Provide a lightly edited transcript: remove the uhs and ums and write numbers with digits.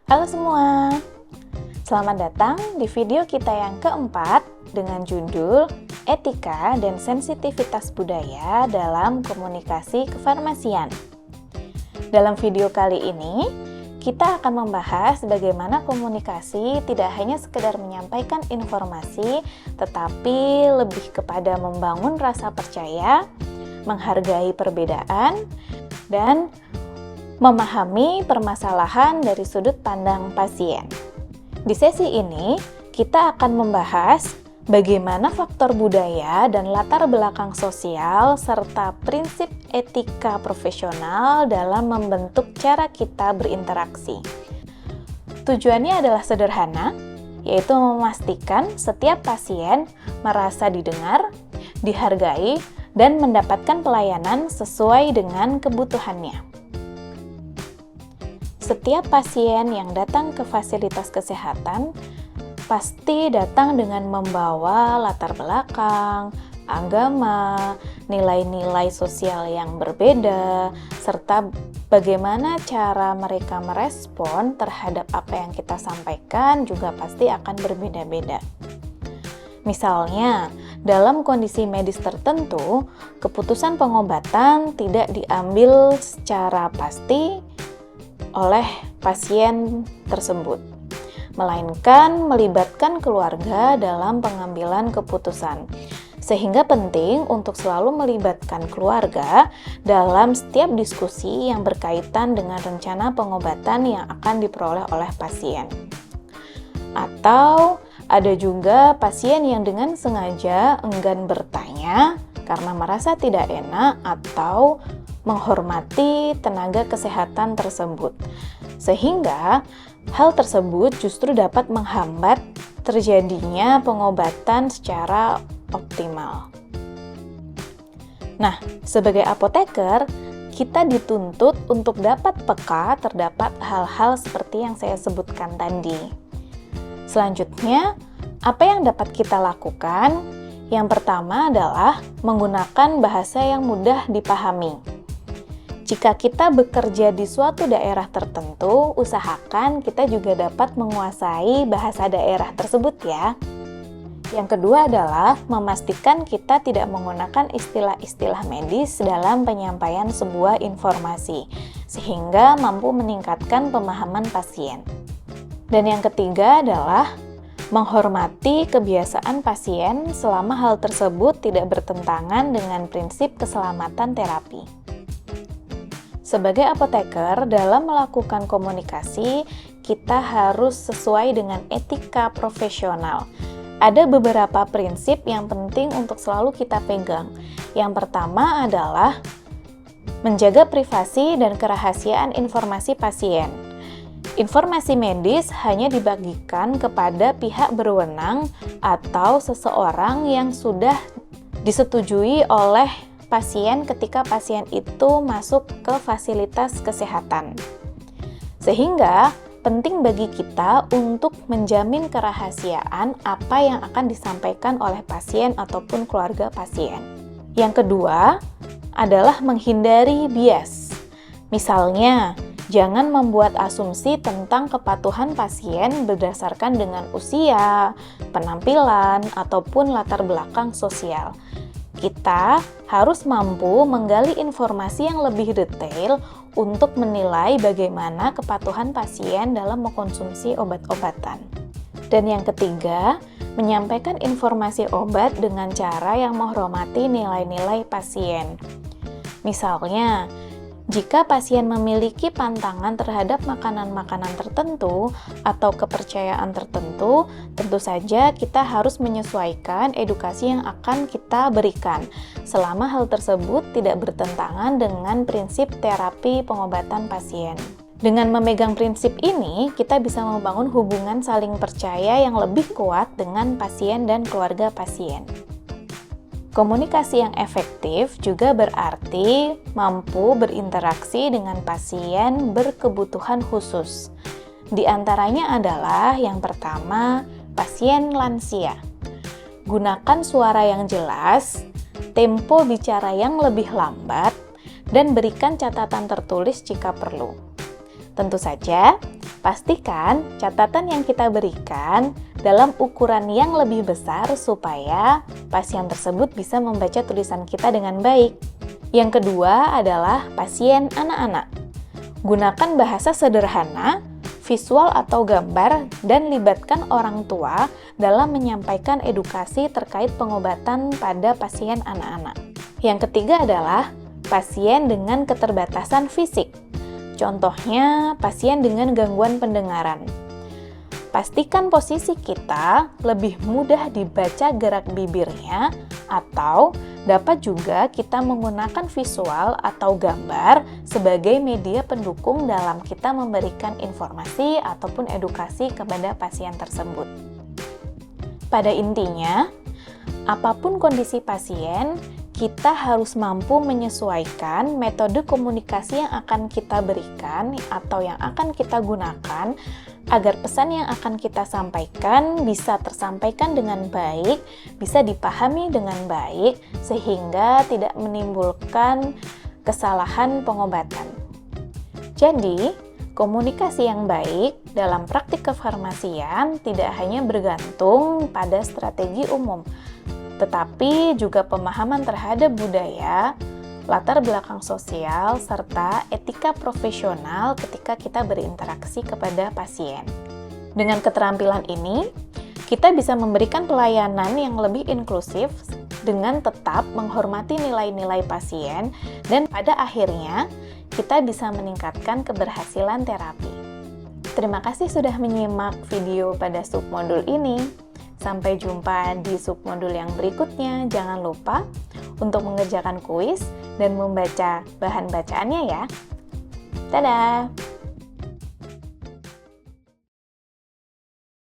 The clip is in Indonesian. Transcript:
Halo semua, selamat datang di video kita yang keempat dengan judul Etika dan Sensitivitas Budaya dalam Komunikasi Kefarmasian. Dalam video kali ini, kita akan membahas bagaimana komunikasi tidak hanya sekedar menyampaikan informasi, tetapi lebih kepada membangun rasa percaya, menghargai perbedaan, dan memahami permasalahan dari sudut pandang pasien. Di sesi ini, kita akan membahas bagaimana faktor budaya dan latar belakang sosial serta prinsip etika profesional dalam membentuk cara kita berinteraksi. Tujuannya adalah sederhana, yaitu memastikan setiap pasien merasa didengar, dihargai, dan mendapatkan pelayanan sesuai dengan kebutuhannya. Setiap pasien yang datang ke fasilitas kesehatan pasti datang dengan membawa latar belakang, agama, nilai-nilai sosial yang berbeda, serta bagaimana cara mereka merespon terhadap apa yang kita sampaikan juga pasti akan berbeda-beda. Misalnya, dalam kondisi medis tertentu, keputusan pengobatan tidak diambil secara pasti oleh pasien tersebut, melainkan melibatkan keluarga dalam pengambilan keputusan. Sehingga penting untuk selalu melibatkan keluarga dalam setiap diskusi yang berkaitan dengan rencana pengobatan yang akan diperoleh oleh pasien. Atau ada juga pasien yang dengan sengaja enggan bertanya karena merasa tidak enak atau menghormati tenaga kesehatan tersebut, sehingga hal tersebut justru dapat menghambat terjadinya pengobatan secara optimal. Nah, sebagai apoteker, kita dituntut untuk dapat peka terdapat hal-hal seperti yang saya sebutkan tadi. Selanjutnya, apa yang dapat kita lakukan? Yang pertama adalah menggunakan bahasa yang mudah dipahami. Jika kita bekerja di suatu daerah tertentu, usahakan kita juga dapat menguasai bahasa daerah tersebut ya. Yang kedua adalah memastikan kita tidak menggunakan istilah-istilah medis dalam penyampaian sebuah informasi, sehingga mampu meningkatkan pemahaman pasien. Dan yang ketiga adalah menghormati kebiasaan pasien selama hal tersebut tidak bertentangan dengan prinsip keselamatan terapi. Sebagai apoteker, dalam melakukan komunikasi, kita harus sesuai dengan etika profesional. Ada beberapa prinsip yang penting untuk selalu kita pegang. Yang pertama adalah menjaga privasi dan kerahasiaan informasi pasien. Informasi medis hanya dibagikan kepada pihak berwenang atau seseorang yang sudah disetujui oleh pasien ketika pasien itu masuk ke fasilitas kesehatan. Sehingga penting bagi kita untuk menjamin kerahasiaan apa yang akan disampaikan oleh pasien ataupun keluarga pasien. Yang kedua adalah menghindari bias. Misalnya, jangan membuat asumsi tentang kepatuhan pasien berdasarkan dengan usia, penampilan, ataupun latar belakang sosial. Kita harus mampu menggali informasi yang lebih detail untuk menilai bagaimana kepatuhan pasien dalam mengkonsumsi obat-obatan. Dan yang ketiga, menyampaikan informasi obat dengan cara yang menghormati nilai-nilai pasien. Misalnya, jika pasien memiliki pantangan terhadap makanan-makanan tertentu atau kepercayaan tertentu, tentu saja kita harus menyesuaikan edukasi yang akan kita berikan, selama hal tersebut tidak bertentangan dengan prinsip terapi pengobatan pasien. Dengan memegang prinsip ini, kita bisa membangun hubungan saling percaya yang lebih kuat dengan pasien dan keluarga pasien. Komunikasi yang efektif juga berarti mampu berinteraksi dengan pasien berkebutuhan khusus. Di antaranya adalah yang pertama, pasien lansia. Gunakan suara yang jelas, tempo bicara yang lebih lambat, dan berikan catatan tertulis jika perlu. Tentu saja, pastikan catatan yang kita berikan dalam ukuran yang lebih besar supaya pasien tersebut bisa membaca tulisan kita dengan baik. Yang kedua adalah pasien anak-anak. Gunakan bahasa sederhana, visual atau gambar, dan libatkan orang tua dalam menyampaikan edukasi terkait pengobatan pada pasien anak-anak. Yang ketiga adalah pasien dengan keterbatasan fisik. Contohnya, pasien dengan gangguan pendengaran. Pastikan posisi kita lebih mudah dibaca gerak bibirnya, atau dapat juga kita menggunakan visual atau gambar sebagai media pendukung dalam kita memberikan informasi ataupun edukasi kepada pasien tersebut. Pada intinya, apapun kondisi pasien, kita harus mampu menyesuaikan metode komunikasi yang akan kita berikan atau yang akan kita gunakan agar pesan yang akan kita sampaikan bisa tersampaikan dengan baik, bisa dipahami dengan baik, sehingga tidak menimbulkan kesalahan pengobatan. Jadi, komunikasi yang baik dalam praktik kefarmasian tidak hanya bergantung pada strategi umum, tetapi juga pemahaman terhadap budaya, latar belakang sosial, serta etika profesional ketika kita berinteraksi kepada pasien. Dengan keterampilan ini, kita bisa memberikan pelayanan yang lebih inklusif dengan tetap menghormati nilai-nilai pasien, dan pada akhirnya kita bisa meningkatkan keberhasilan terapi. Terima kasih sudah menyimak video pada submodul ini. Sampai jumpa di submodul yang berikutnya. Jangan lupa untuk mengerjakan kuis dan membaca bahan bacaannya ya. Dadah!